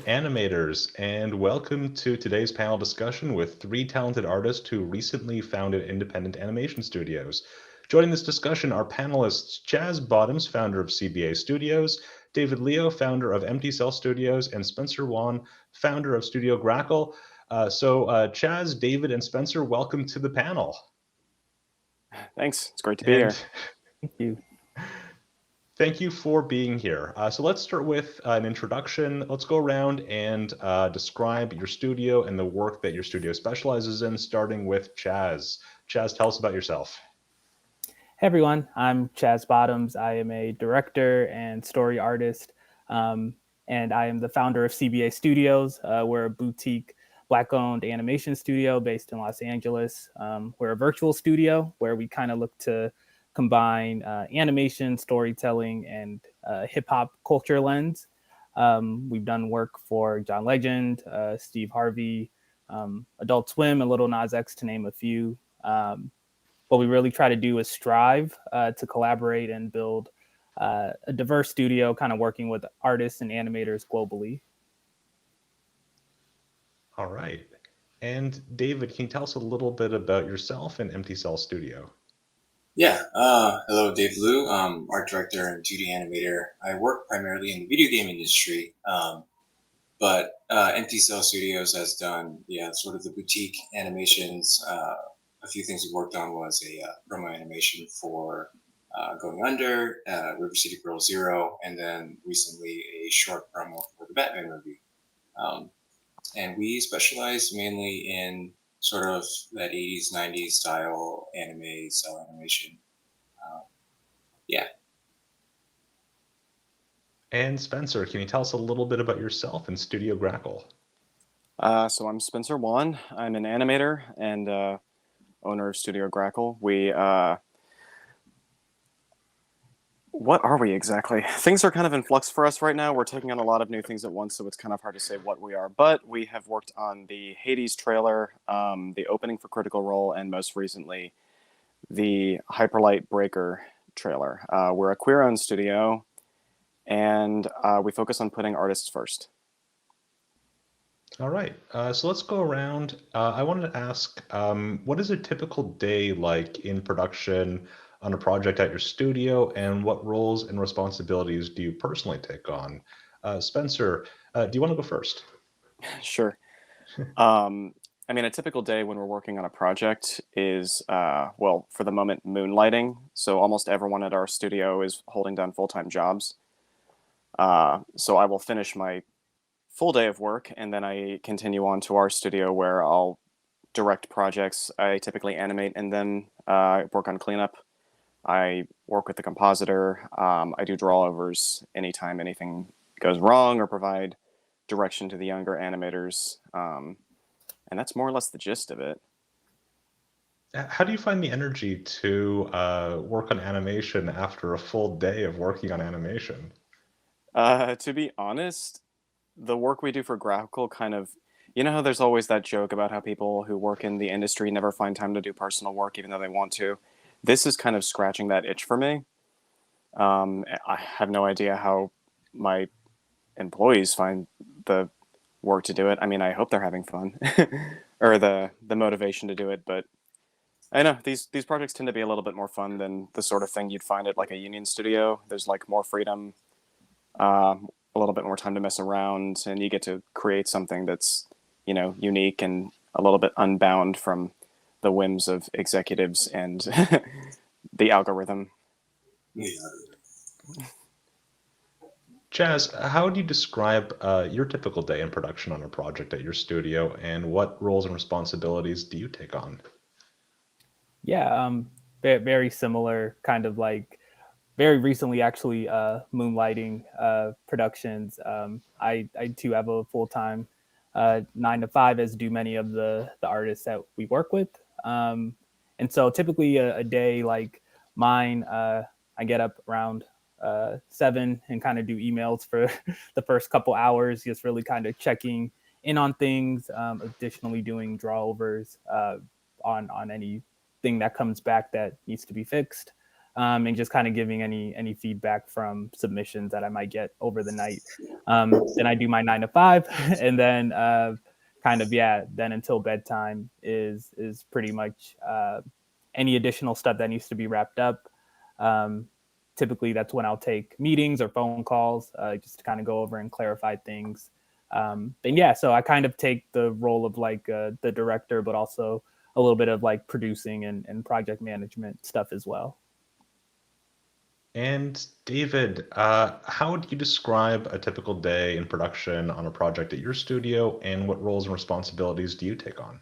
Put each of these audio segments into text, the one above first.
animators, and welcome to today's panel discussion with three talented artists who recently founded independent animation studios. Joining this discussion are panelists Chaz Bottoms, founder of CBA Studios, David Leo, founder of Empty Cel Studios, and Spencer Wan, founder of Studio Grackle. Chaz, David, and Spencer, welcome to the panel. Thanks. It's great to be here. Thank you. Thank you for being here. So let's start with an introduction. Let's go around and describe your studio and the work that your studio specializes in, starting with Chaz. Chaz, tell us about yourself. Hey everyone, I'm Chaz Bottoms. I am a director and story artist, and I am the founder of CBA Studios. We're a boutique Black-owned animation studio based in Los Angeles. We're a virtual studio where we kind of look to combine animation, storytelling, and hip-hop culture lens. We've done work for John Legend, Steve Harvey, Adult Swim, and Lil Nas X, to name a few. What we really try to do is strive to collaborate and build a diverse studio, kind of working with artists and animators globally. All right. And David, can you tell us a little bit about yourself and Empty Cel Studio? Yeah, hello, Dave Liu, art director and 2D animator. I work primarily in the video game industry, but Empty Cel Studios has done, sort of the boutique animations. A few things we worked on was a promo animation for Going Under, River City Girl Zero, and then recently a short promo for the Batman movie. And we specialize mainly in sort of that 80s, 90s style anime, cell animation. Yeah. And Spencer, can you tell us a little bit about yourself and Studio Grackle? So I'm Spencer Wan. I'm an animator and owner of Studio Grackle. What are we exactly? Things are kind of in flux for us right now. We're taking on a lot of new things at once, so it's kind of hard to say what we are. But we have worked on the Hades trailer, the opening for Critical Role, and most recently, the Hyperlight Breaker trailer. We're a queer-owned studio, and we focus on putting artists first. All right. So let's go around. I wanted to ask, what is a typical day like in production on a project at your studio, and what roles and responsibilities do you personally take on? Spencer, do you want to go first? Sure. I mean, a typical day when we're working on a project is, for the moment, moonlighting. So almost everyone at our studio is holding down full-time jobs. So I will finish my full day of work, and then I continue on to our studio where I'll direct projects. I typically animate and then work on cleanup. I work with the compositor. I do drawovers anytime anything goes wrong or provide direction to the younger animators. And that's more or less the gist of it. How do you find the energy to work on animation after a full day of working on animation? To be honest, the work we do for Grackle kind of, you know how there's always that joke about how people who work in the industry never find time to do personal work even though they want to. This is kind of scratching that itch for me. I have no idea how my employees find the work to do it. I mean, I hope they're having fun or the motivation to do it, but I know these projects tend to be a little bit more fun than the sort of thing you'd find at like a union studio. There's like more freedom, a little bit more time to mess around, and you get to create something that's, unique and a little bit unbound from the whims of executives and the algorithm. Chaz, how would you describe your typical day in production on a project at your studio, and what roles and responsibilities do you take on? Yeah, very similar, kind of like very recently, actually, moonlighting productions. I too have a full-time 9 to 5, as do many of the artists that we work with. And so typically a day like mine, I get up around 7 and kind of do emails for the first couple hours, just really kind of checking in on things. Additionally, doing drawovers on anything that comes back that needs to be fixed. and just kind of giving any feedback from submissions that I might get over the night. Then I do my 9 to 5, and then then until bedtime is pretty much any additional stuff that needs to be wrapped up. Typically, that's when I'll take meetings or phone calls just to kind of go over and clarify things. So I kind of take the role of like the director, but also a little bit of like producing and project management stuff as well. And David, how would you describe a typical day in production on a project at your studio, and what roles and responsibilities do you take on?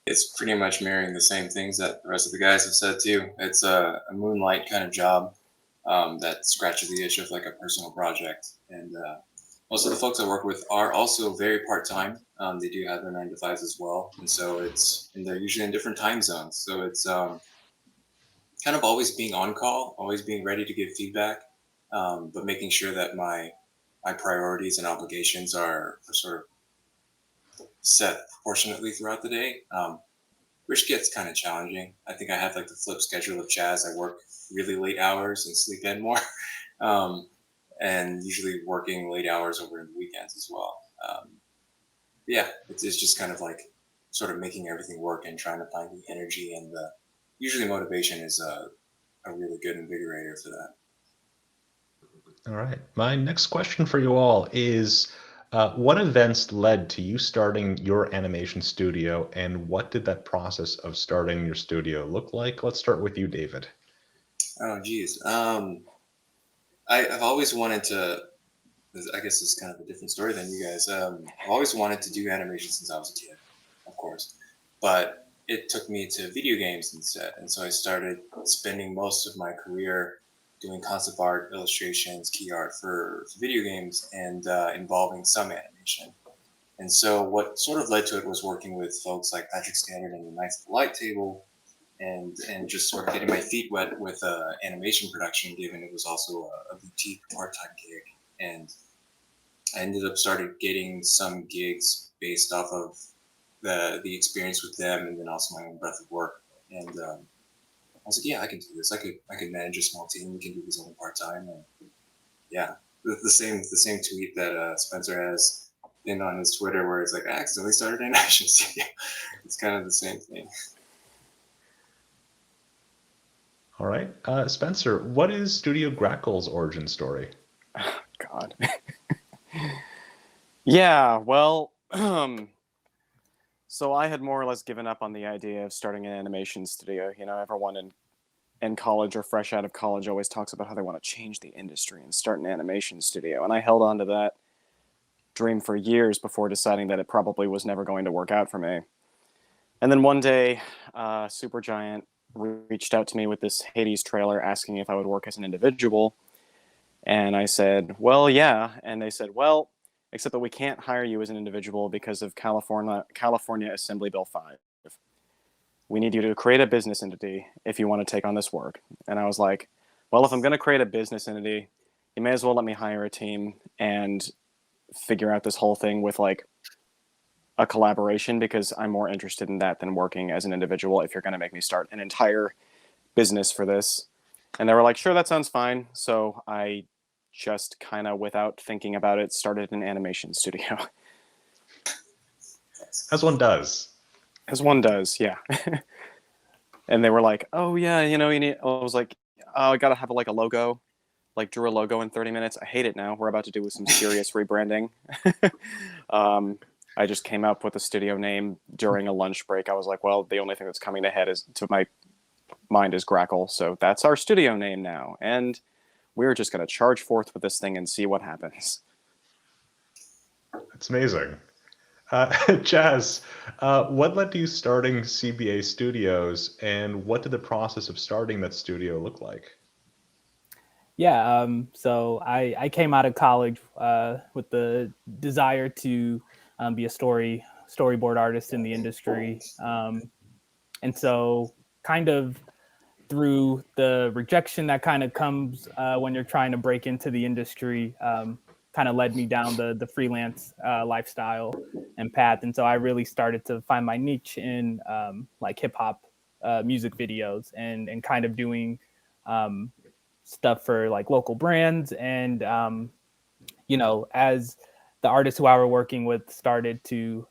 It's pretty much mirroring the same things that the rest of the guys have said too. It's a moonlight kind of job that scratches the itch of like a personal project. And most of the folks I work with are also very part-time. They do have their 9 to 5s as well. And they're usually in different time zones. So it's kind of always being on call, always being ready to give feedback, but making sure that my priorities and obligations are sort of set proportionately throughout the day, which gets kind of challenging. I think I have like the flip schedule of Chaz. I work really late hours and sleep in more, and usually working late hours over the weekends as well. It's just kind of like sort of making everything work and trying to find the energy, and usually motivation is a really good invigorator for that. All right. My next question for you all is, what events led to you starting your animation studio, and what did that process of starting your studio look like? Let's start with you, David. Oh, geez. I've always wanted to, I guess it's kind of a different story than you guys. I've always wanted to do animation since I was a kid, of course. But it took me to video games instead. And so I started spending most of my career doing concept art, illustrations, key art for video games, and involving some animation. And so what sort of led to it was working with folks like Patrick Standard and the Knights of the Light Table, and just sort of getting my feet wet with animation production, given it was also a boutique part-time gig. And I ended up started getting some gigs based off of the experience with them, and then also my own breadth of work. And I was like, yeah, I can do this. I could manage a small team. We can do this only part-time. And yeah, the same tweet that Spencer has pinned on his Twitter, where it's like, I accidentally started an animation studio. It's kind of the same thing. All right. Spencer, what is Studio Grackle's origin story? Oh, God. Yeah, well, so I had more or less given up on the idea of starting an animation studio. You know, everyone in college or fresh out of college always talks about how they want to change the industry and start an animation studio. And I held on to that dream for years before deciding that it probably was never going to work out for me. And then one day, Supergiant reached out to me with this Hades trailer asking if I would work as an individual. And I said, well, yeah. And they said, well, except that we can't hire you as an individual because of California Assembly Bill 5. We need you to create a business entity if you want to take on this work. And I was like, well, if I'm going to create a business entity, you may as well let me hire a team and figure out this whole thing with like a collaboration, because I'm more interested in that than working as an individual if you're going to make me start an entire business for this. And they were like, sure, that sounds fine. So I just kind of, without thinking about it, started an animation studio. As one does. As one does, yeah. And they were like, oh, yeah, you know, you need... I was like, oh, I got to have like a logo. Like, drew a logo in 30 minutes. I hate it now. We're about to do some serious rebranding. I just came up with a studio name during a lunch break. I was like, well, the only thing that's coming to my mind is Grackle. So that's our studio name now. And we're just going to charge forth with this thing and see what happens. That's amazing. Chaz, what led to you starting CBA Studios, and what did the process of starting that studio look like? Yeah, so I came out of college with the desire to be a storyboard artist in the industry. And so kind of through the rejection that kind of comes when you're trying to break into the industry, kind of led me down the freelance lifestyle and path. And so I really started to find my niche in like hip hop music videos and kind of doing stuff for like local brands. And, as the artists who I were working with started to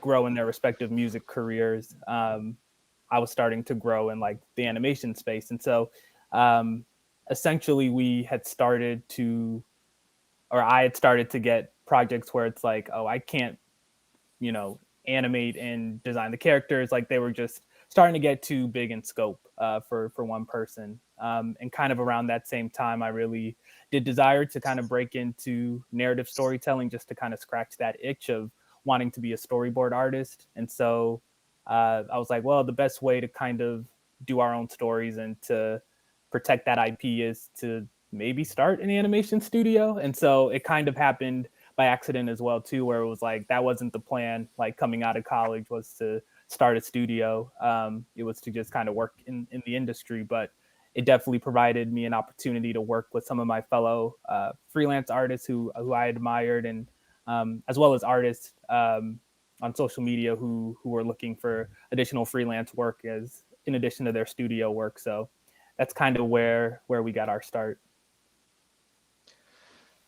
grow in their respective music careers, I was starting to grow in like the animation space. And so essentially we had started to, or I had started to get projects where it's like, oh, I can't, animate and design the characters. Like they were just starting to get too big in scope for one person. And kind of around that same time, I really did desire to kind of break into narrative storytelling, just to kind of scratch that itch of wanting to be a storyboard artist. And so I was like, well, the best way to kind of do our own stories and to protect that IP is to maybe start an animation studio. And so it kind of happened by accident as well too, where it was like that wasn't the plan. Like coming out of college was to start a studio. It was to just kind of work in the industry, but it definitely provided me an opportunity to work with some of my fellow freelance artists who I admired, and as well as artists on social media who were looking for additional freelance work as in addition to their studio work. So that's kind of where we got our start.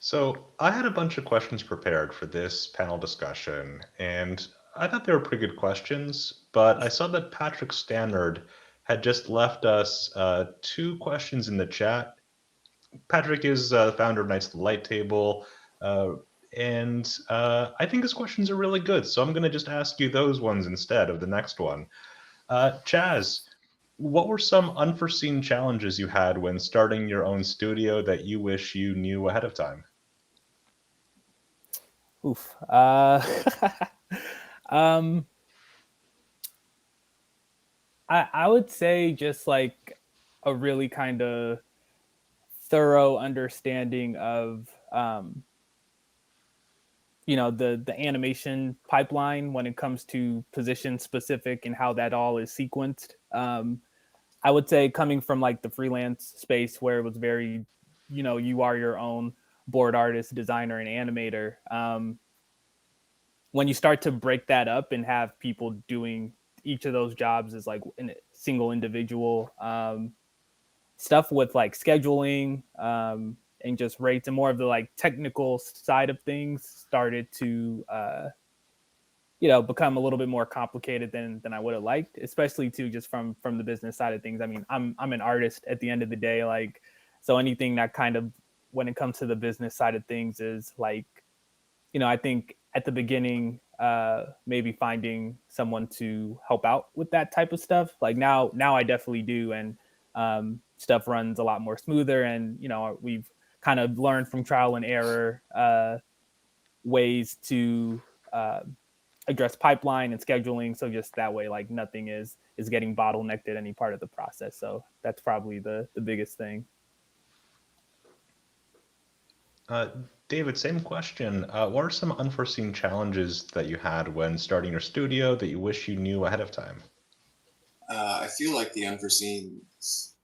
So I had a bunch of questions prepared for this panel discussion, and I thought they were pretty good questions, but I saw that Patrick Stannard had just left us 2 questions in the chat. Patrick is the founder of Knights of the Light Table, and I think his questions are really good, so I'm going to just ask you those ones instead of the next one. Chaz, what were some unforeseen challenges you had when starting your own studio that you wish you knew ahead of time? Oof. I would say just like a really kind of thorough understanding of the animation pipeline when it comes to position specific and how that all is sequenced. I would say coming from like the freelance space where it was very, you are your own board artist, designer, and animator. When you start to break that up and have people doing each of those jobs as like a single individual, stuff with like scheduling and just rates and more of the like technical side of things started to become a little bit more complicated than I would have liked, especially too just from the business side of things. I mean, I'm an artist at the end of the day, like, so anything that kind of, when it comes to the business side of things, is like, I think at the beginning, maybe finding someone to help out with that type of stuff. Like now I definitely do, and stuff runs a lot more smoother. And we've kind of learned from trial and error ways to address pipeline and scheduling, so just that way, like nothing is getting bottlenecked at any part of the process. So that's probably the biggest thing. David, same question. What are some unforeseen challenges that you had when starting your studio that you wish you knew ahead of time? I feel like the unforeseen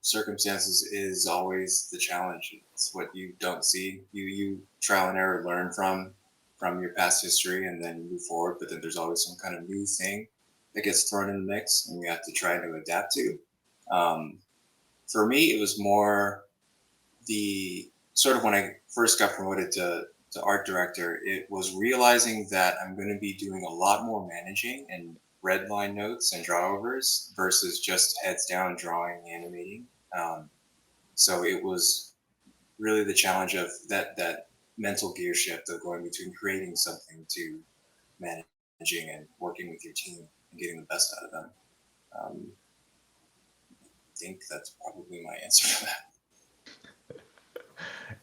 circumstances is always the challenge. It's what you don't see. You trial and error, learn from your past history, and then move forward. But then there's always some kind of new thing that gets thrown in the mix, and you have to try to adapt to. For me, it was more the sort of when I first got promoted to art director, it was realizing that I'm going to be doing a lot more managing and red line notes and drawovers versus just heads down drawing, animating. So it was really the challenge of that mental gear shift of going between creating something to managing and working with your team and getting the best out of them. I think that's probably my answer to that.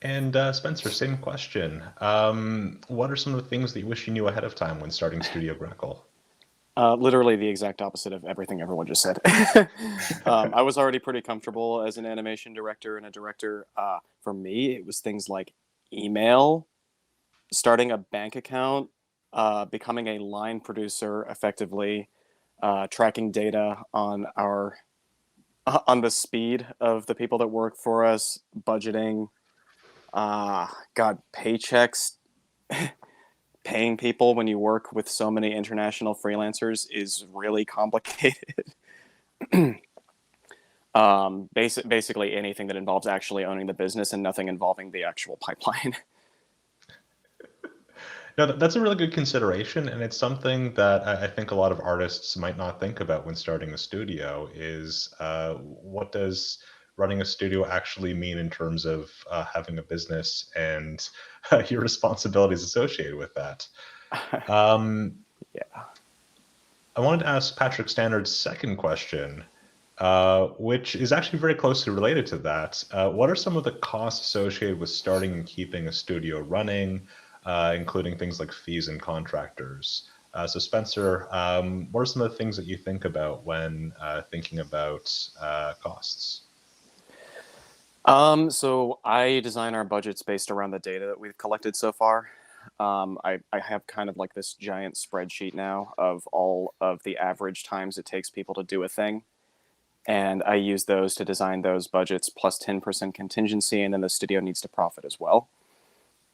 And Spencer, same question. What are some of the things that you wish you knew ahead of time when starting Studio Grackle? Literally the exact opposite of everything everyone just said. I was already pretty comfortable as an animation director and a director. For me, it was things like email, starting a bank account, becoming a line producer effectively, tracking data on the speed of the people that work for us, budgeting, paychecks. Paying people when you work with so many international freelancers is really complicated. Basically anything that involves actually owning the business and nothing involving the actual pipeline. No, that's a really good consideration, and it's something that I think a lot of artists might not think about when starting a studio is what does running a studio actually mean in terms of having a business and your responsibilities associated with that. Um, Yeah. I wanted to ask Patrick Stannard's second question, which is actually very closely related to that. What are some of the costs associated with starting and keeping a studio running, including things like fees and contractors? So, Spencer, what are some of the things that you think about when thinking about costs? So I design our budgets based around the data that we've collected so far. I have kind of like this giant spreadsheet now of all of the average times it takes people to do a thing. And I use those to design those budgets plus 10% contingency, and then the studio needs to profit as well.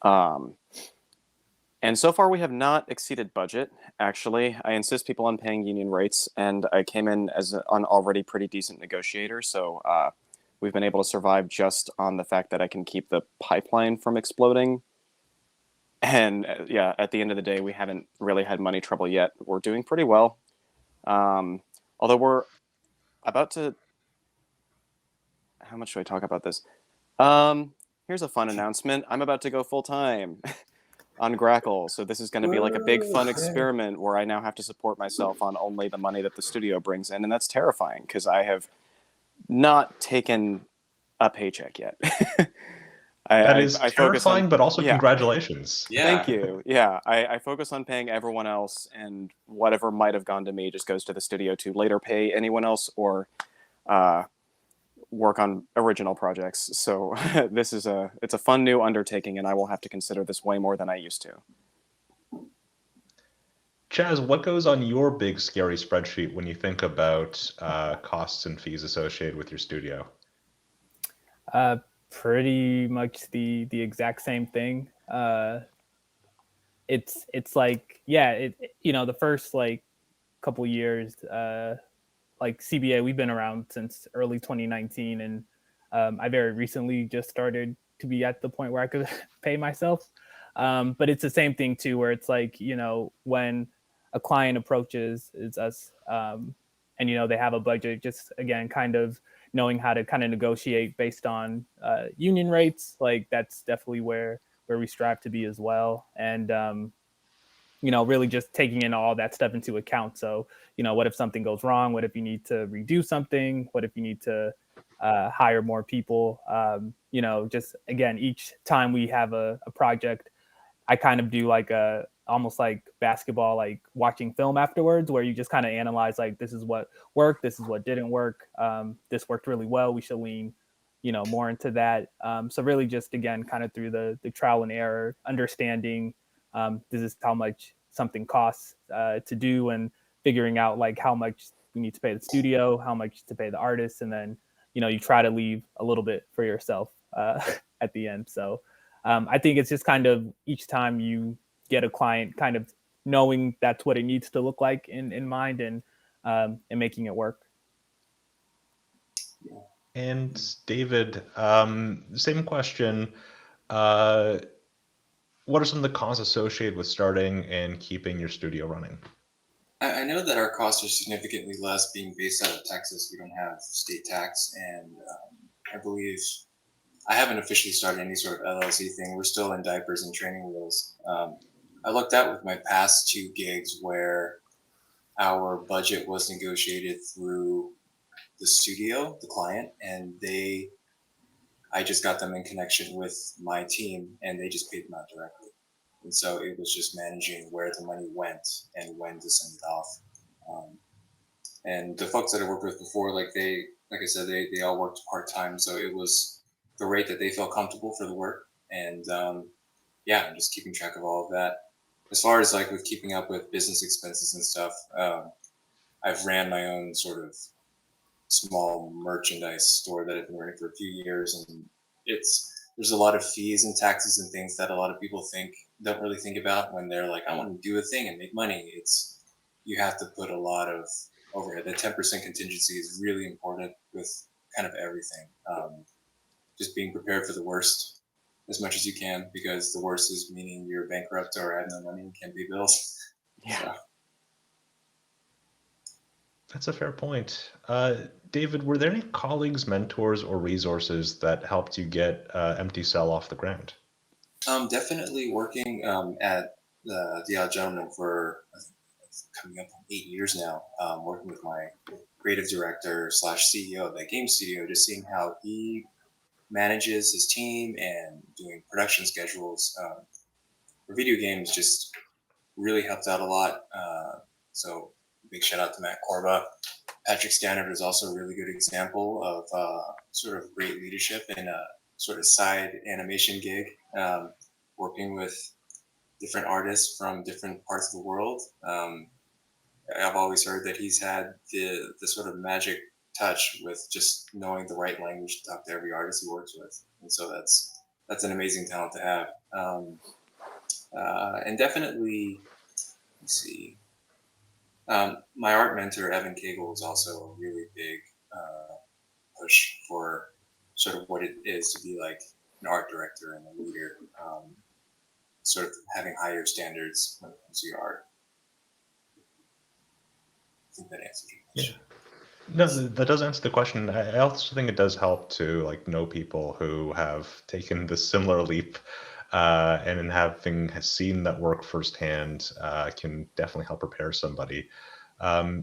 And so far, we have not exceeded budget, actually. I insist people on paying union rates, and I came in as an already pretty decent negotiator, so we've been able to survive just on the fact that I can keep the pipeline from exploding. And yeah, at the end of the day, we haven't really had money trouble yet. We're doing pretty well. Although we're about to... How much do I talk about this? Here's a fun announcement. I'm about to go full-time on Grackle. So this is going to be like a big fun experiment where I now have to support myself on only the money that the studio brings in. And that's terrifying because I have not taken a paycheck yet. That is I focus terrifying, on, but also yeah. congratulations. Yeah. Thank you. Yeah, I focus on paying everyone else, and whatever might have gone to me just goes to the studio to later pay anyone else or work on original projects. So it's a fun new undertaking, and I will have to consider this way more than I used to. Chaz, what goes on your big scary spreadsheet when you think about costs and fees associated with your studio? Pretty much the exact same thing. It's like, yeah, the first like couple years, like CBA, we've been around since early 2019, and I very recently just started to be at the point where I could pay myself. But it's the same thing too, where it's like, when a client approaches us, and they have a budget, just again, kind of knowing how to kind of negotiate based on union rates, like that's definitely where we strive to be as well. And really just taking in all that stuff into account. So, what if something goes wrong? What if you need to redo something? What if you need to hire more people? Just again, each time we have a project, I kind of do like almost like basketball, like watching film afterwards, where you just kind of analyze like, this is what worked, this is what didn't work. This worked really well. We should lean, more into that. So really just, again, kind of through the trial and error, understanding this is how much something costs to do, and figuring out like how much we need to pay the studio, how much to pay the artist. And then, you try to leave a little bit for yourself at the end. So I think it's just kind of each time you get a client, kind of knowing that's what it needs to look like in mind, and making it work. And David, same question. What are some of the costs associated with starting and keeping your studio running? I know that our costs are significantly less being based out of Texas. We don't have state tax, and I believe I haven't officially started any sort of LLC thing. We're still in diapers and training wheels. I looked at with my past 2 gigs where our budget was negotiated through the studio, the client, and I just got them in connection with my team, and they just paid them out directly. And so it was just managing where the money went and when to send it off. And the folks that I worked with before, like I said, they all worked part-time. So it was the rate that they felt comfortable for the work. And yeah, I'm just keeping track of all of that. As far as like with keeping up with business expenses and stuff, I've ran my own sort of small merchandise store that I've been running for a few years, and there's a lot of fees and taxes and things that a lot of people don't really think about when they're like, I want to do a thing and make money. You have to put a lot of overhead. The 10% contingency is really important with kind of everything. Just being prepared for the worst as much as you can, because the worst is meaning you're bankrupt or have no money and can't pay bills. Yeah. So. That's a fair point. David, were there any colleagues, mentors, or resources that helped you get Empty Cel off the ground? Definitely working at the Odd Gentleman for coming up on 8 years now, working with my creative director / CEO of that game studio, just seeing how he manages his team and doing production schedules for video games just really helped out a lot. So big shout out to Matt Corba. Patrick Stannard is also a really good example of sort of great leadership in a sort of side animation gig, working with different artists from different parts of the world. I've always heard that he's had the sort of magic touch with just knowing the right language to talk to every artist he works with, and so that's an amazing talent to have. And definitely, let's see. My art mentor, Evan Cagle, is also a really big push for sort of what it is to be like an art director and a leader, sort of having higher standards when it comes to your art. I think that answers your question. Yeah. No, that does answer the question. I also think it does help to like know people who have taken this similar leap, and in having seen that work firsthand, can definitely help prepare somebody.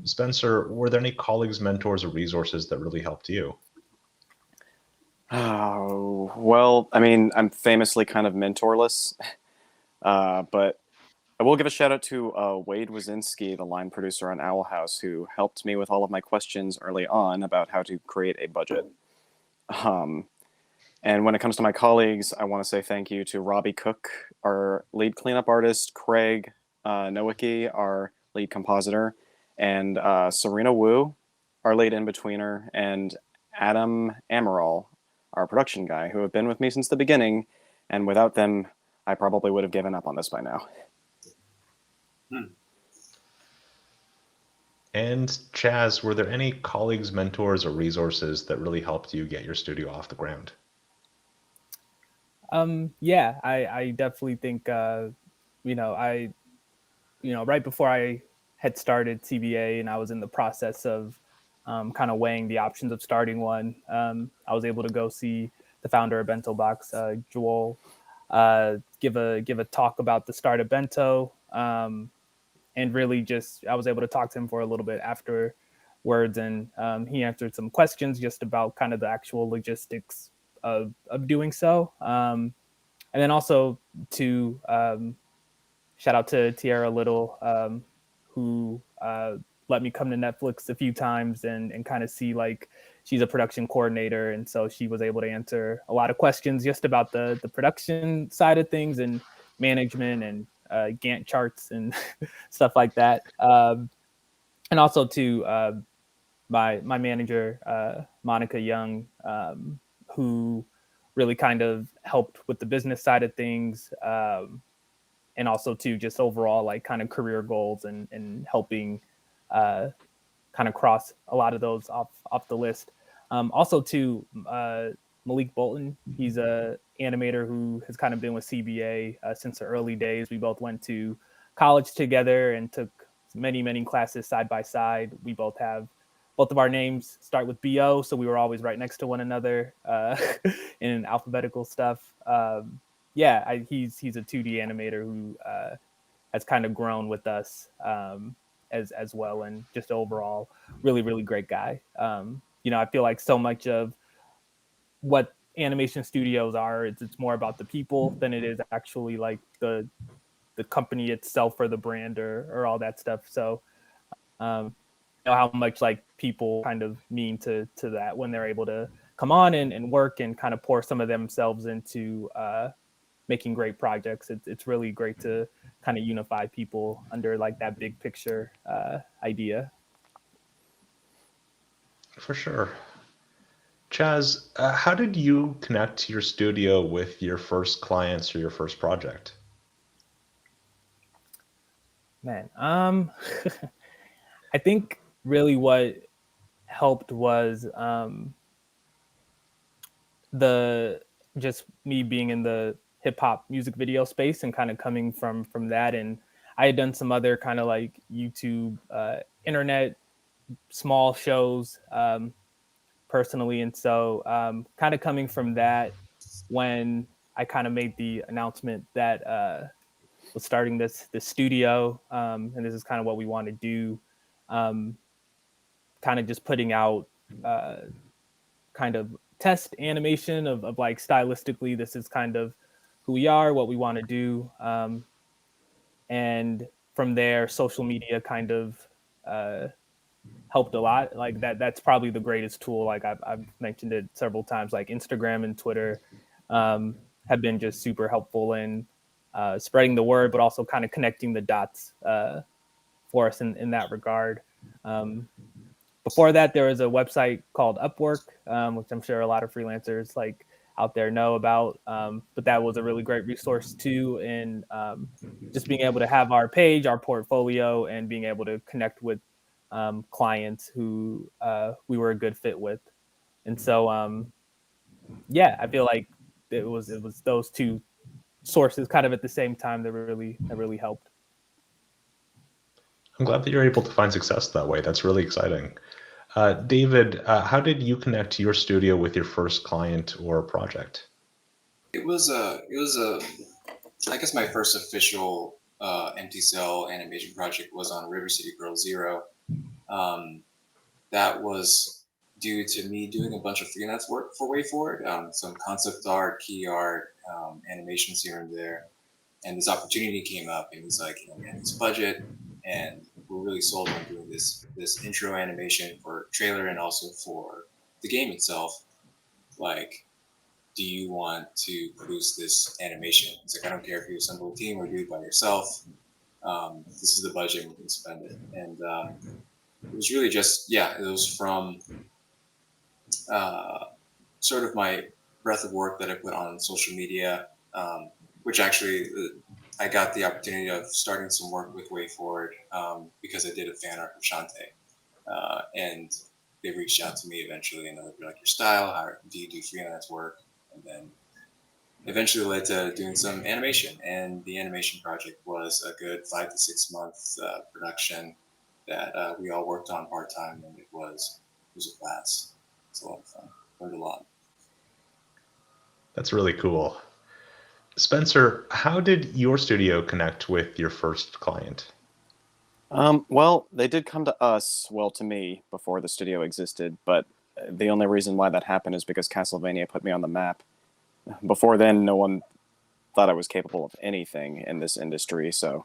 Spencer, were there any colleagues, mentors, or resources that really helped you? Oh, well, I mean, I'm famously kind of mentorless, but I will give a shout out to Wade Wazinski, the line producer on Owl House, who helped me with all of my questions early on about how to create a budget. And when it comes to my colleagues, I want to say thank you to Robbie Cook, our lead cleanup artist, Craig Nowicki, our lead compositor, and Serena Wu, our lead in-betweener, and Adam Amaral, our production guy, who have been with me since the beginning. And without them, I probably would have given up on this by now. And Chaz, were there any colleagues, mentors, or resources that really helped you get your studio off the ground? Yeah, I definitely think, right before I had started CBA and I was in the process of kind of weighing the options of starting one, I was able to go see the founder of Bento Box, Joel, give a talk about the start of Bento, and really just I was able to talk to him for a little bit afterwards, and he answered some questions just about kind of the actual logistics of doing so. And then also to shout out to Tiara Little, who let me come to Netflix a few times and kind of see, like, she's a production coordinator. And so she was able to answer a lot of questions just about the production side of things and management and Gantt charts and stuff like that. And also to my manager, Monica Young, who really kind of helped with the business side of things, and also to just overall like kind of career goals and helping kind of cross a lot of those off the list. Also to Malik Bolton, he's a animator who has kind of been with CBA since the early days. We both went to college together and took many classes side by side. We both of our names start with BO, so we were always right next to one another in alphabetical stuff. He's a 2D animator who has kind of grown with us as well, and just overall really great guy. I feel like so much of what animation studios are, it's more about the people than it is actually like the company itself or the brand or all that stuff. So how much like people kind of mean to that when they're able to come on and work and kind of pour some of themselves into making great projects. It's really great to kind of unify people under like that big picture idea. For sure. Chaz, how did you connect your studio with your first clients or your first project? Man, I think really what helped was just me being in the hip hop music video space and kind of coming from that. And I had done some other kind of like YouTube, internet, small shows, personally. And so kind of coming from that, when I kind of made the announcement that was starting this studio, and this is kind of what we want to do, um, kind of just putting out kind of test animation of like stylistically, this is kind of who we are, what we want to do. And from there, social media kind of helped a lot. Like that's probably the greatest tool. Like I've mentioned it several times, like Instagram and Twitter have been just super helpful in spreading the word, but also kind of connecting the dots for us in that regard. Before that, there was a website called Upwork, which I'm sure a lot of freelancers like out there know about. But that was a really great resource too, in just being able to have our page, our portfolio, and being able to connect with clients who we were a good fit with. And so, yeah, I feel like it was those two sources kind of at the same time that really helped. I'm glad that you're able to find success that way. That's really exciting. David, how did you connect your studio with your first client or project? It was I guess my first official Empty Cel animation project was on River City Girl Zero. That was due to me doing a bunch of freelance work for WayForward, some concept art, key art, animations here and there. And this opportunity came up, and he's like, we have this budget, and we're really sold on doing this intro animation for trailer and also for the game itself. Like, do you want to produce this animation? It's like, I don't care if you assemble a team or do it by yourself. This is the budget, and we can spend it. And it was really just, it was from sort of my breadth of work that I put on social media, which actually I got the opportunity of starting some work with WayForward because I did a fan art of Shantae. And they reached out to me eventually, and they're like, your style, how do you do freelance work? And then eventually led to doing some animation. And the animation project was a good 5 to 6 month production that we all worked on part-time, and it was a blast. It's a lot of fun. Learned a lot. That's really cool. Spencer, how did your studio connect with your first client? Well, they did come to us, well, to me, before the studio existed, but the only reason why that happened is because Castlevania put me on the map. Before then, no one thought I was capable of anything in this industry, so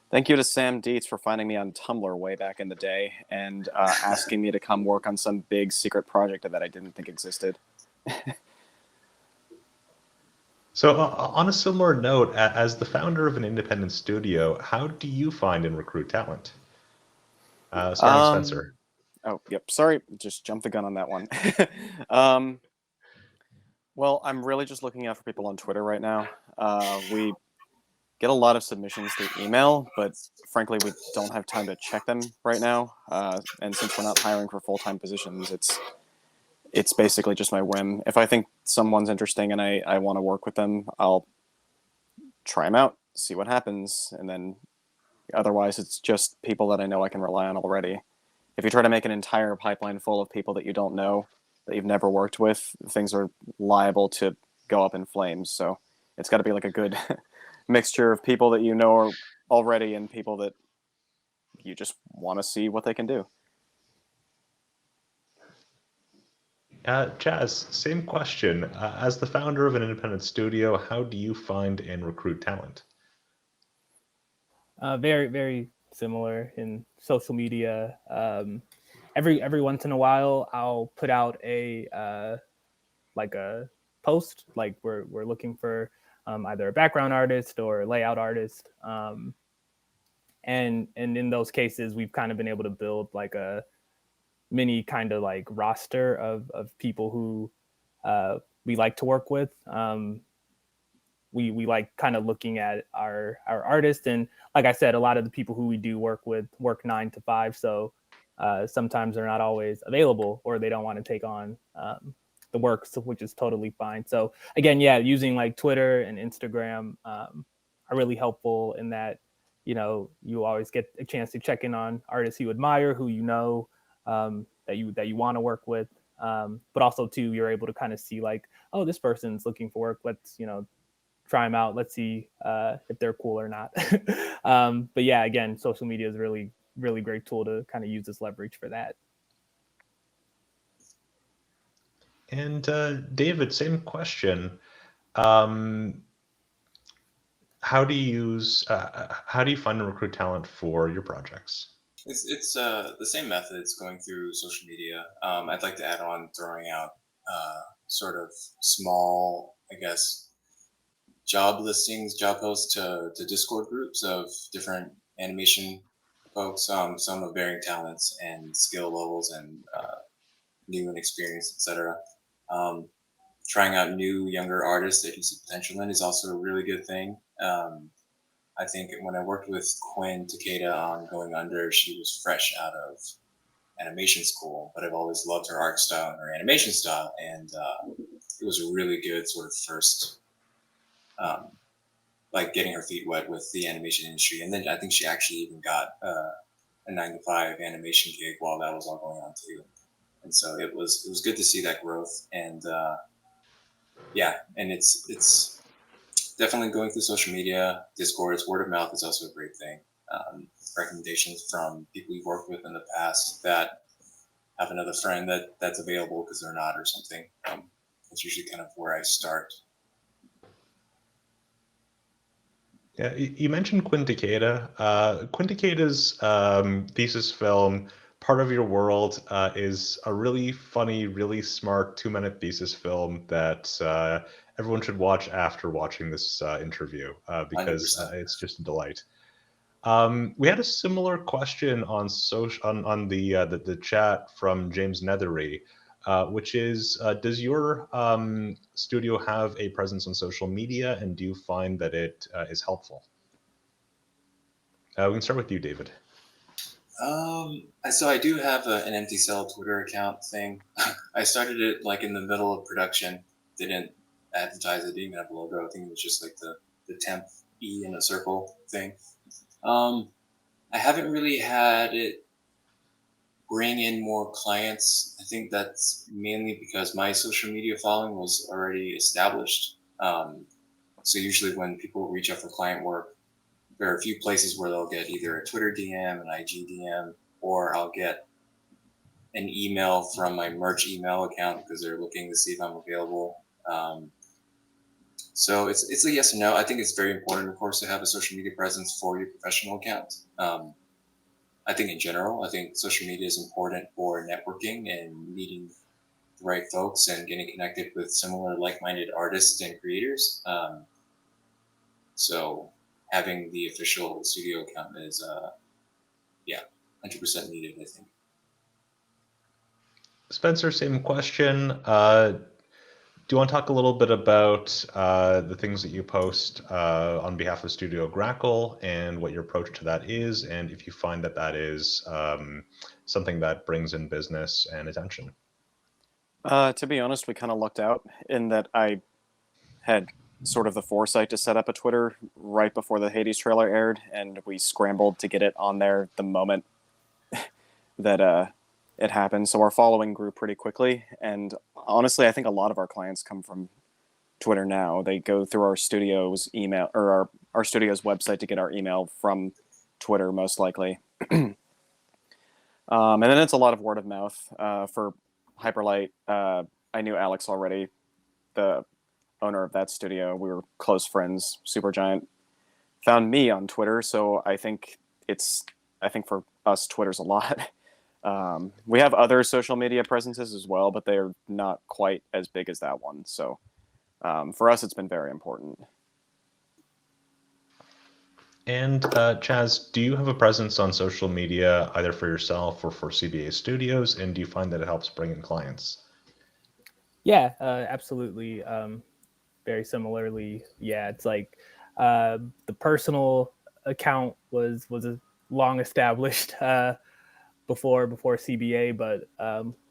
thank you to Sam Dietz for finding me on Tumblr way back in the day and asking me to come work on some big secret project that I didn't think existed. So, on a similar note, as the founder of an independent studio, how do you find and recruit talent? Starting Spencer. Oh, yep. Sorry, just jumped the gun on that one. Well, I'm really just looking out for people on Twitter right now. We get a lot of submissions through email, but frankly, we don't have time to check them right now. And since we're not hiring for full-time positions, it's basically just my whim. If I think someone's interesting and I want to work with them, I'll try them out, see what happens, and then otherwise it's just people that I know I can rely on already. If you try to make an entire pipeline full of people that you don't know, that you've never worked with, things are liable to go up in flames. So it's got to be like a good mixture of people that you know already and people that you just want to see what they can do. Chaz, same question. As the founder of an independent studio, how do you find and recruit talent? Very, very similar in social media. Every once in a while, I'll put out a like a post, like we're looking for either a background artist or a layout artist. And in those cases, we've kind of been able to build like a mini kind of like roster of people who we like to work with. We like kind of looking at our artists, and like I said, a lot of the people who we do work with work 9 to 5, so sometimes they're not always available or they don't want to take on the work, which is totally fine. So again, yeah, using like Twitter and Instagram are really helpful in that, you know, you always get a chance to check in on artists you admire, who you know, that you want to work with. But also too, you're able to kind of see like, oh, this person's looking for work. Let's, you know, try them out. Let's see if they're cool or not. But yeah, again, social media is a really, really great tool to kind of use as leverage for that. And David, same question. How do you find and recruit talent for your projects? It's the same methods going through social media. I'd like to add on throwing out sort of small, I guess, job listings, job posts to Discord groups of different animation folks, some of varying talents and skill levels and new and experienced, etc. Trying out new, younger artists that you see potential in is also a really good thing. I think when I worked with Quinn Takeda on Going Under, she was fresh out of animation school, but I've always loved her art style and her animation style, and it was a really good sort of first, like getting her feet wet with the animation industry. And then I think she actually even got a 9-to-5 animation gig while that was all going on too. And so it was good to see that growth, and yeah, and it's definitely going through social media, Discord, word of mouth is also a great thing. Recommendations from people you've worked with in the past that have another friend that's available because they're not or something. That's usually kind of where I start. Yeah, you mentioned Quinn Takeda. Quinn Takeda's thesis film, Part of Your World, is a really funny, really smart 2-minute thesis film that everyone should watch after watching this interview because it's just a delight. We had a similar question on the chat from James Nethery, which is, does your studio have a presence on social media, and do you find that it is helpful? We can start with you, David. So I do have an Empty Cel Twitter account thing. I started it like in the middle of production. Didn't advertise it, didn't even have a logo. I think it was just like the temp E in a circle thing. I haven't really had it bring in more clients. I think that's mainly because my social media following was already established. So usually when people reach out for client work, there are a few places where they'll get either a Twitter DM, an IG DM, or I'll get an email from my merch email account because they're looking to see if I'm available. So it's a yes and no. I think it's very important, of course, to have a social media presence for your professional account. I think in general, I think social media is important for networking and meeting the right folks and getting connected with similar like-minded artists and creators. So having the official studio account is, 100% needed, I think. Spencer, same question. Do you want to talk a little bit about the things that you post on behalf of Studio Grackle and what your approach to that is, and if you find that that is something that brings in business and attention? To be honest, we kind of lucked out in that I had sort of the foresight to set up a Twitter right before the Hades trailer aired, and we scrambled to get it on there the moment that it happened. So our following grew pretty quickly, and honestly, I think a lot of our clients come from Twitter now. They go through our studio's email or our studio's website to get our email from Twitter, most likely. And then it's a lot of word of mouth. For Hyperlight, I knew Alex already, the owner of that studio. We were close friends. Supergiant found me on Twitter, so I think for us, Twitter's a lot. We have other social media presences as well, but they're not quite as big as that one. So for us, it's been very important. And Chaz, do you have a presence on social media either for yourself or for CBA Studios, and do you find that it helps bring in clients? Yeah, absolutely. Very similarly, yeah, it's like the personal account was a long established before CBA, but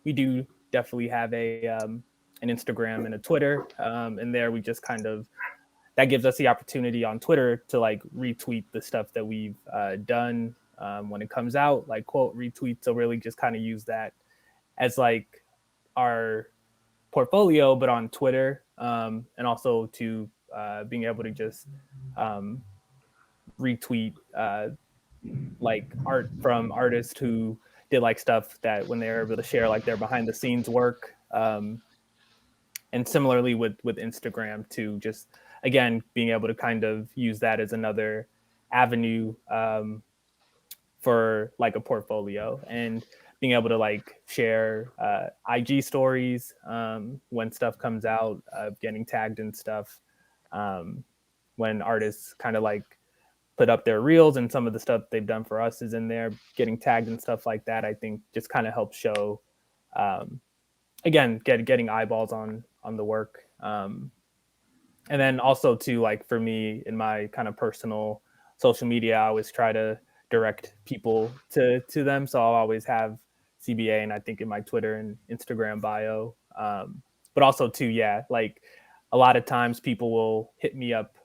we do definitely have a an Instagram and a Twitter. And there we just that gives us the opportunity on Twitter to like retweet the stuff that we've done when it comes out, like quote retweet. So really just kind of use that as like our portfolio, but on Twitter, and also to being able to just retweet like art from artists who did like stuff that when they're able to share like their behind the scenes work. And similarly with Instagram too, just again being able to kind of use that as another avenue for like a portfolio, and being able to like share IG stories when stuff comes out, getting tagged and stuff, when artists kind of like put up their reels and some of the stuff they've done for us is in there, getting tagged and stuff like that. I think just kind of helps show, again, getting eyeballs on the work. And then also too, like for me in my kind of personal social media, I always try to direct people to them. So I'll always have CBA, and I think in my Twitter and Instagram bio. But also too, yeah, like a lot of times people will hit me up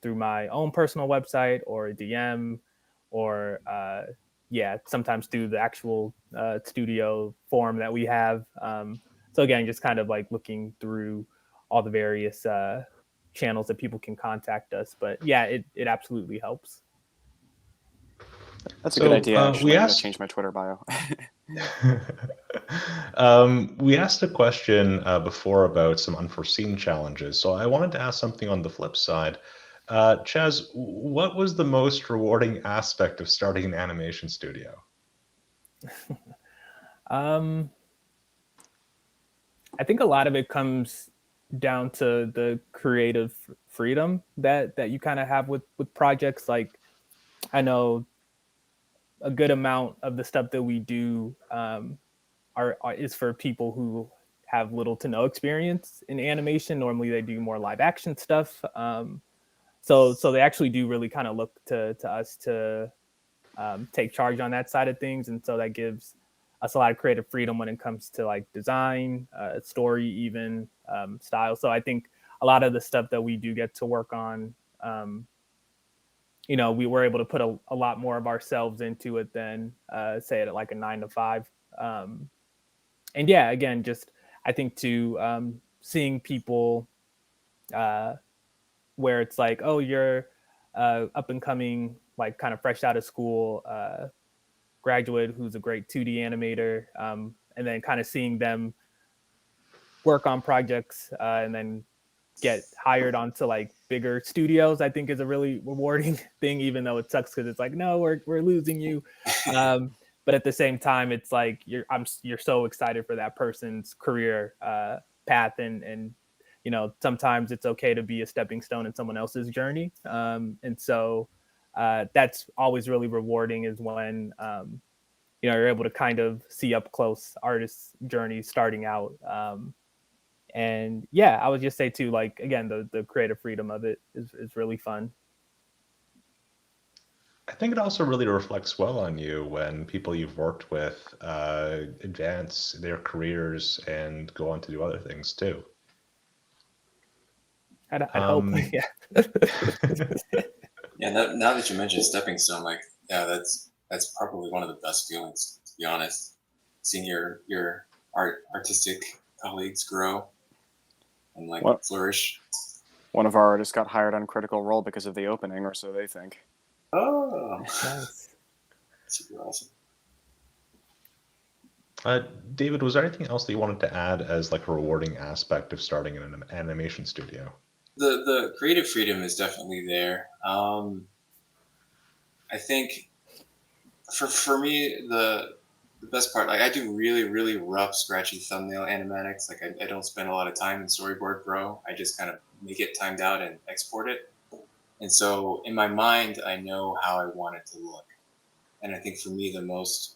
through my own personal website or a DM, or sometimes through the actual studio forum that we have. So again, just kind of like looking through all the various channels that people can contact us. But yeah, it absolutely helps. That's a good idea. Actually, I'm going to change my Twitter bio. We asked a question before about some unforeseen challenges, so I wanted to ask something on the flip side. Chaz, what was the most rewarding aspect of starting an animation studio? I think a lot of it comes down to the creative freedom that you kind of have with projects. Like, I know a good amount of the stuff that we do is for people who have little to no experience in animation. Normally they do more live action stuff. So they actually do really kind of look to us to take charge on that side of things. And so that gives us a lot of creative freedom when it comes to like design, story, even style. So I think a lot of the stuff that we do get to work on, we were able to put a lot more of ourselves into it than say it at like a 9 to 5. And yeah, again, just I think to seeing people where it's like, oh, you're up and coming, like kind of fresh out of school graduate who's a great 2D animator, and then kind of seeing them work on projects and then get hired onto like bigger studios, I think is a really rewarding thing, even though it sucks because it's like, no, we're losing you. But at the same time, it's like you're so excited for that person's career path, and sometimes it's okay to be a stepping stone in someone else's journey. And so that's always really rewarding, is when you're able to kind of see up close artists' journeys starting out. And yeah, I would just say too, like, again, the creative freedom of it is really fun. I think it also really reflects well on you when people you've worked with advance their careers and go on to do other things too. I'd hope, yeah. Yeah, now that you mentioned stepping stone, like, yeah, that's probably one of the best feelings, to be honest. Seeing your artistic colleagues grow and like flourish. One of our artists got hired on Critical Role because of the opening, or so they think. Oh, nice. Super awesome. David, was there anything else that you wanted to add as like a rewarding aspect of starting an animation studio? The creative freedom is definitely there. I think for me, the best part, like I do really, really rough, scratchy thumbnail animatics. Like I don't spend a lot of time in Storyboard Pro. I just kind of make it timed out and export it. And so in my mind, I know how I want it to look. And I think for me, the most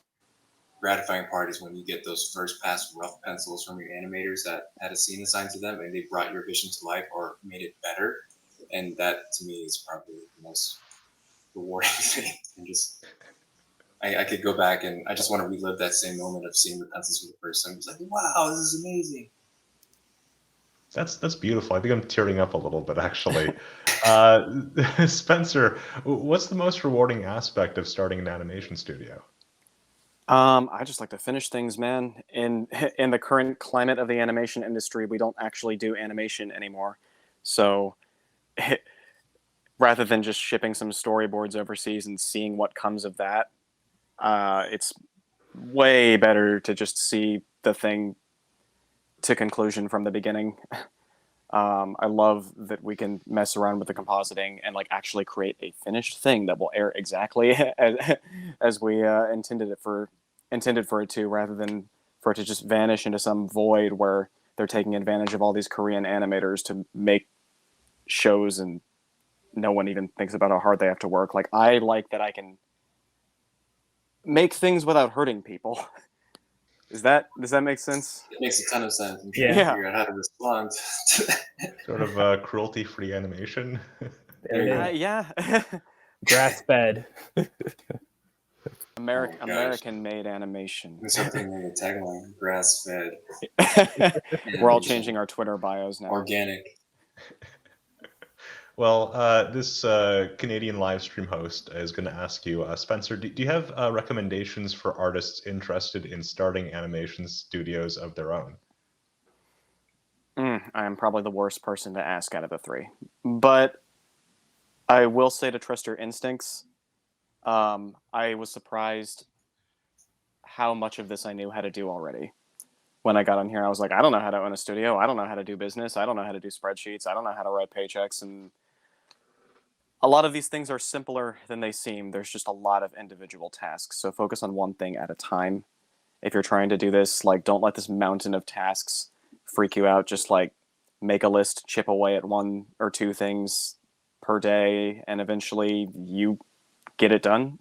gratifying part is when you get those first pass rough pencils from your animators that had a scene assigned to them and they brought your vision to life or made it better. And that to me is probably the most rewarding thing. And just I could go back and I just want to relive that same moment of seeing the pencils for the first time. It's like, wow, this is amazing. That's beautiful. I think I'm tearing up a little bit, actually. Spencer, what's the most rewarding aspect of starting an animation studio? I just like to finish things, man. In the current climate of the animation industry, we don't actually do animation anymore. So rather than just shipping some storyboards overseas and seeing what comes of that, it's way better to just see the thing to conclusion from the beginning. I love that we can mess around with the compositing and like actually create a finished thing that will air exactly as we intended for it to, rather than for it to just vanish into some void where they're taking advantage of all these Korean animators to make shows and no one even thinks about how hard they have to work. Like, I like that I can make things without hurting people. Does that make sense? It makes a ton of sense. I'm trying to Yeah. figure out how to respond to that. Sort of cruelty-free animation. There it is. Yeah. Grass fed. American-made animation. There's something like a tagline: grass fed. We're all changing our Twitter bios now. Organic. Well, this Canadian live stream host is going to ask you, Spencer, do you have recommendations for artists interested in starting animation studios of their own? I am probably the worst person to ask out of the three, but I will say to trust your instincts. I was surprised how much of this I knew how to do already. When I got on here, I was like, I don't know how to own a studio. I don't know how to do business. I don't know how to do spreadsheets. I don't know how to write paychecks. And a lot of these things are simpler than they seem. There's just a lot of individual tasks. So focus on one thing at a time. If you're trying to do this, like, don't let this mountain of tasks freak you out. Just like make a list, chip away at one or two things per day, and eventually you get it done.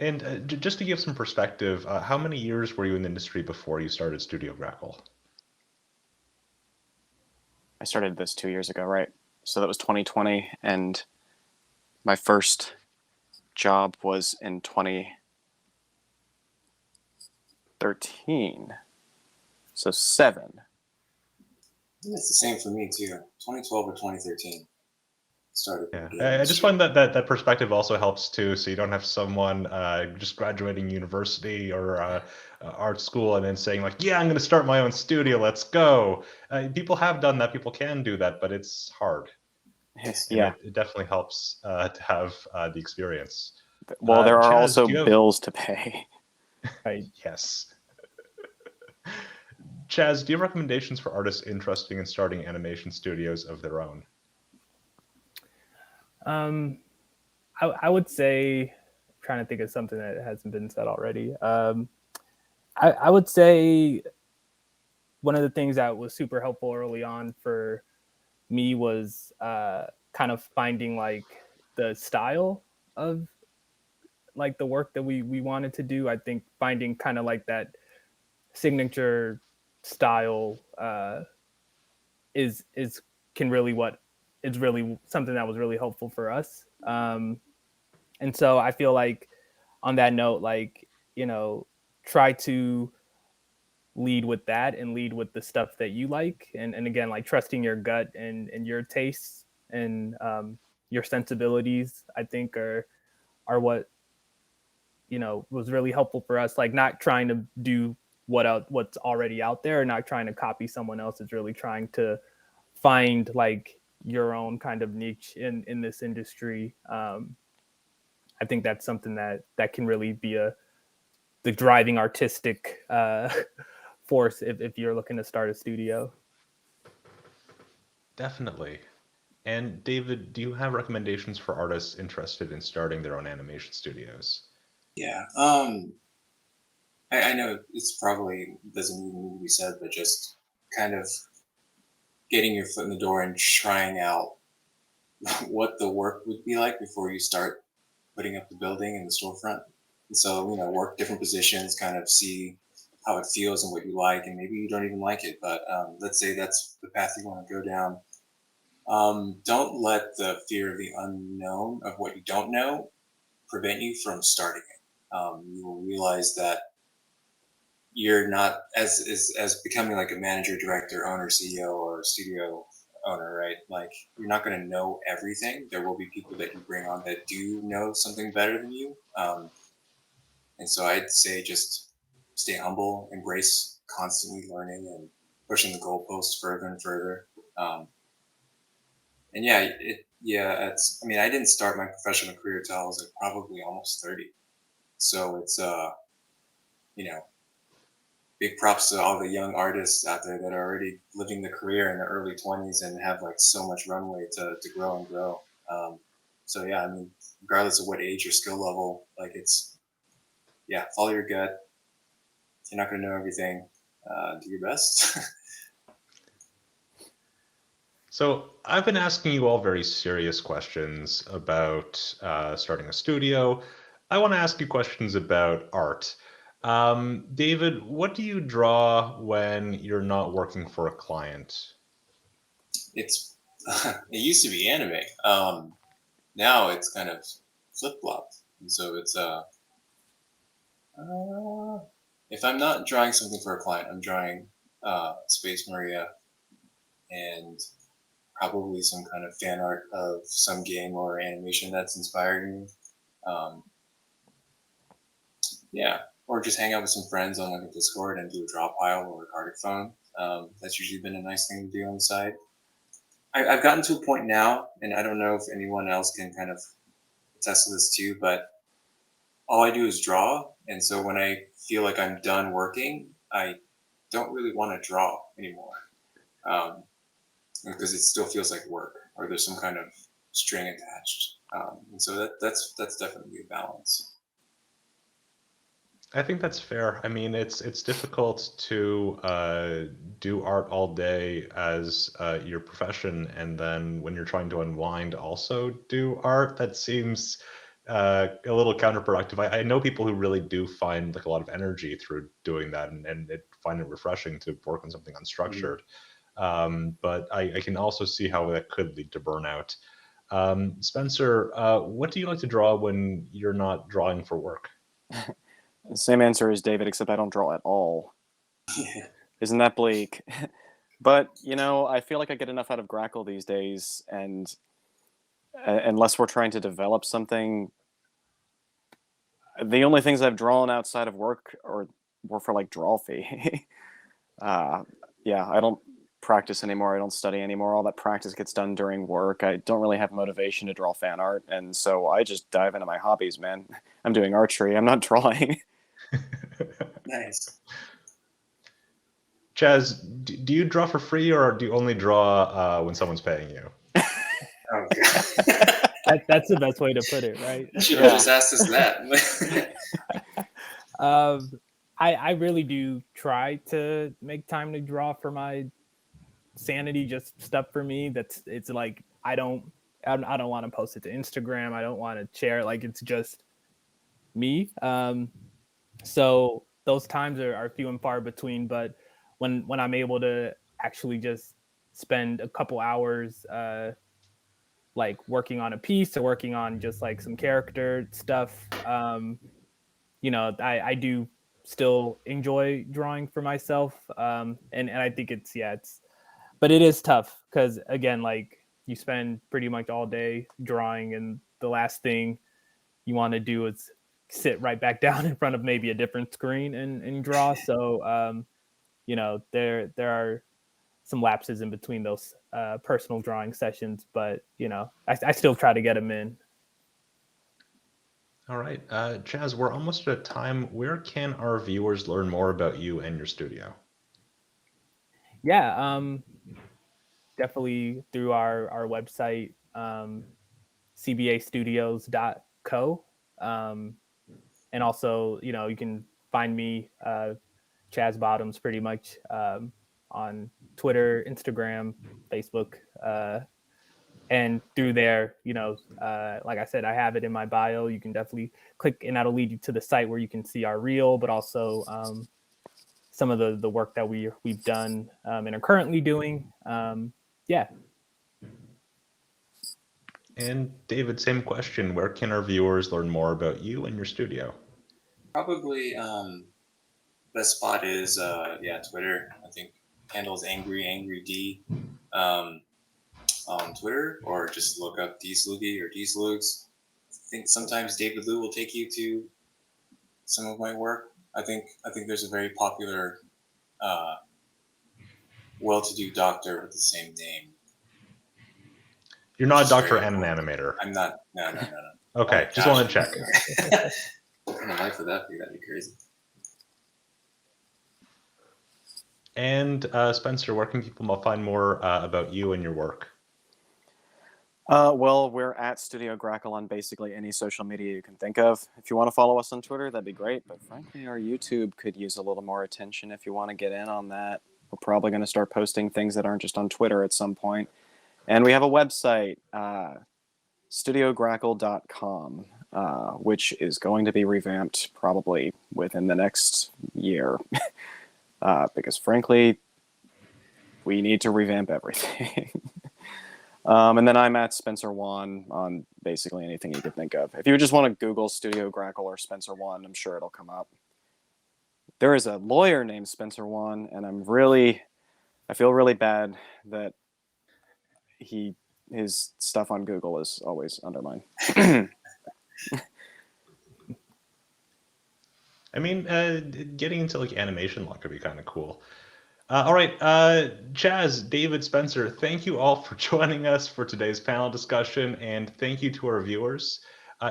And just to give some perspective, how many years were you in the industry before you started Studio Grackle? I started this 2 years ago, right? So that was 2020, and my first job was in 2013. So 7. It's the same for me too. 2012 or 2013 started. Yeah, I just find that perspective also helps too. So you don't have someone just graduating university or art school and then saying like, "Yeah, I'm going to start my own studio. Let's go." People have done that. People can do that, but it's hard. Yeah, it definitely helps to have the experience. Well, there are Chaz, also do you have- bills to pay. Yes. Chaz, do you have recommendations for artists interested in starting animation studios of their own? I would say, I'm trying to think of something that hasn't been said already. I would say one of the things that was super helpful early on for me was kind of finding like the style of like the work that we wanted to do. I think finding kind of like that signature style is really something that was really helpful for us. And so I feel like on that note, like, try to lead with that and lead with the stuff that you like. And again, like trusting your gut and your tastes and your sensibilities, I think are what, was really helpful for us. Like not trying to do what's already out there, not trying to copy someone else, is really trying to find like your own kind of niche in this industry. I think that's something that can really be the driving artistic force if you're looking to start a studio. Definitely. And David, do you have recommendations for artists interested in starting their own animation studios? Yeah. I know it's probably doesn't even need to be said, but just kind of getting your foot in the door and trying out what the work would be like before you start putting up the building and the storefront. And so, work different positions, kind of see how it feels and what you like, and maybe you don't even like it, but let's say that's the path you want to go down. Don't let the fear of the unknown of what you don't know prevent you from starting it. You will realize that you're not as becoming like a manager, director, owner, CEO, or studio owner, right? Like you're not going to know everything. There will be people that you bring on that do know something better than you. And so I'd say just stay humble, embrace constantly learning and pushing the goalposts further and further. And it's. I mean, I didn't start my professional career till I was like probably almost 30. So it's big props to all the young artists out there that are already living the career in the early 20s and have like so much runway to grow and grow. So yeah, I mean, regardless of what age or skill level, like follow your gut. You're not going to know everything. Do your best. So I've been asking you all very serious questions about starting a studio. I want to ask you questions about art. David, what do you draw when you're not working for a client? It used to be anime. Now it's kind of flip-flopped. And so it's if I'm not drawing something for a client, I'm drawing Space Maria and probably some kind of fan art of some game or animation that's inspiring me. Or just hang out with some friends on like a Discord and do a draw pile or a card phone. That's usually been a nice thing to do on the side. I've gotten to a point now, and I don't know if anyone else can kind of attest to this too, but all I do is draw. And so when I feel like I'm done working, I don't really want to draw anymore. Because it still feels like work, or there's some kind of string attached. And so that's definitely a balance. I think that's fair. I mean, it's difficult to do art all day as your profession, and then when you're trying to unwind, also do art. That seems a little counterproductive. I know people who really do find like a lot of energy through doing that, and find it refreshing to work on something unstructured. But I can also see how that could lead to burnout. Spencer, what do you like to draw when you're not drawing for work? Same answer as David, except I don't draw at all. Isn't that bleak? But, I feel like I get enough out of Grackle these days, and unless we're trying to develop something, the only things I've drawn outside of work were for like draw fee. I don't practice anymore. I don't study anymore. All that practice gets done during work. I don't really have motivation to draw fan art, and so I just dive into my hobbies, man. I'm doing archery. I'm not drawing. Nice. Chaz, do you draw for free, or do you only draw when someone's paying you? Oh, God. That's the best way to put it, right? You should have just asked us that. I really do try to make time to draw for my sanity, just stuff for me. It's like I don't want to post it to Instagram. I don't want to share it. Like it's just me. So those times are few and far between. But when I'm able to actually just spend a couple hours like working on a piece or working on just like some character stuff, I do still enjoy drawing for myself. And I think but it is tough because again, like you spend pretty much all day drawing, and the last thing you want to do is sit right back down in front of maybe a different screen and draw. So, there are some lapses in between those personal drawing sessions, but I still try to get them in. All right, Chaz, we're almost at time. Where can our viewers learn more about you and your studio? Yeah, definitely through our website, cbastudios.co. And also, you can find me, Chaz Bottoms, pretty much on Twitter, Instagram, Facebook. And through there, like I said, I have it in my bio. You can definitely click, and that'll lead you to the site where you can see our reel, but also some of the work that we've done and are currently doing. And David, same question. Where can our viewers learn more about you and your studio? Probably best spot is Twitter. I think handle is angry on Twitter, or just look up Dslugy or Dslugs. I think sometimes David Liu will take you to some of my work. I think there's a very popular, well-to-do doctor with the same name. You're not a doctor and an animator. I'm not. No. Okay, just wanted to check. What kind of life would that be? That'd be crazy. And Spencer, where can people find more about you and your work? Well, we're at Studio Grackle on basically any social media you can think of. If you want to follow us on Twitter, that'd be great. But frankly, our YouTube could use a little more attention if you want to get in on that. We're probably going to start posting things that aren't just on Twitter at some point. And we have a website, studiograckle.com, which is going to be revamped probably within the next year. Because frankly, we need to revamp everything. And then I'm at Spencer Wan on basically anything you could think of. If you just want to Google Studio Grackle or Spencer Wan, I'm sure it'll come up. There is a lawyer named Spencer Wan, and I feel really bad that his stuff on Google is always under mine. I mean, getting into like animation law could be kind of cool. All right, Chaz, David, Spencer, thank you all for joining us for today's panel discussion, and thank you to our viewers.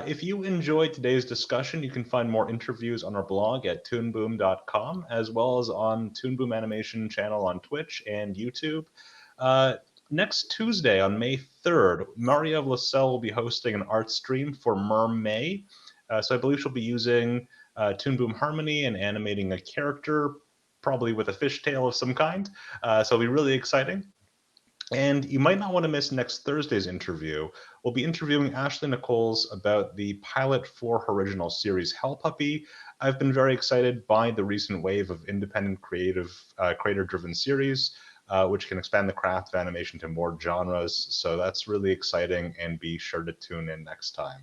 If you enjoyed today's discussion, you can find more interviews on our blog at toonboom.com, as well as on Toon Boom Animation channel on Twitch and YouTube. Next Tuesday, on May 3rd, Maria Lascelles will be hosting an art stream for May. So I believe she'll be using Toon Boom Harmony and animating a character, probably with a fishtail of some kind. So it'll be really exciting. And you might not want to miss next Thursday's interview. We'll be interviewing Ashley Nichols about the pilot for her original series, Hell Puppy. I've been very excited by the recent wave of independent creator-driven series, which can expand the craft of animation to more genres. So that's really exciting, and be sure to tune in next time.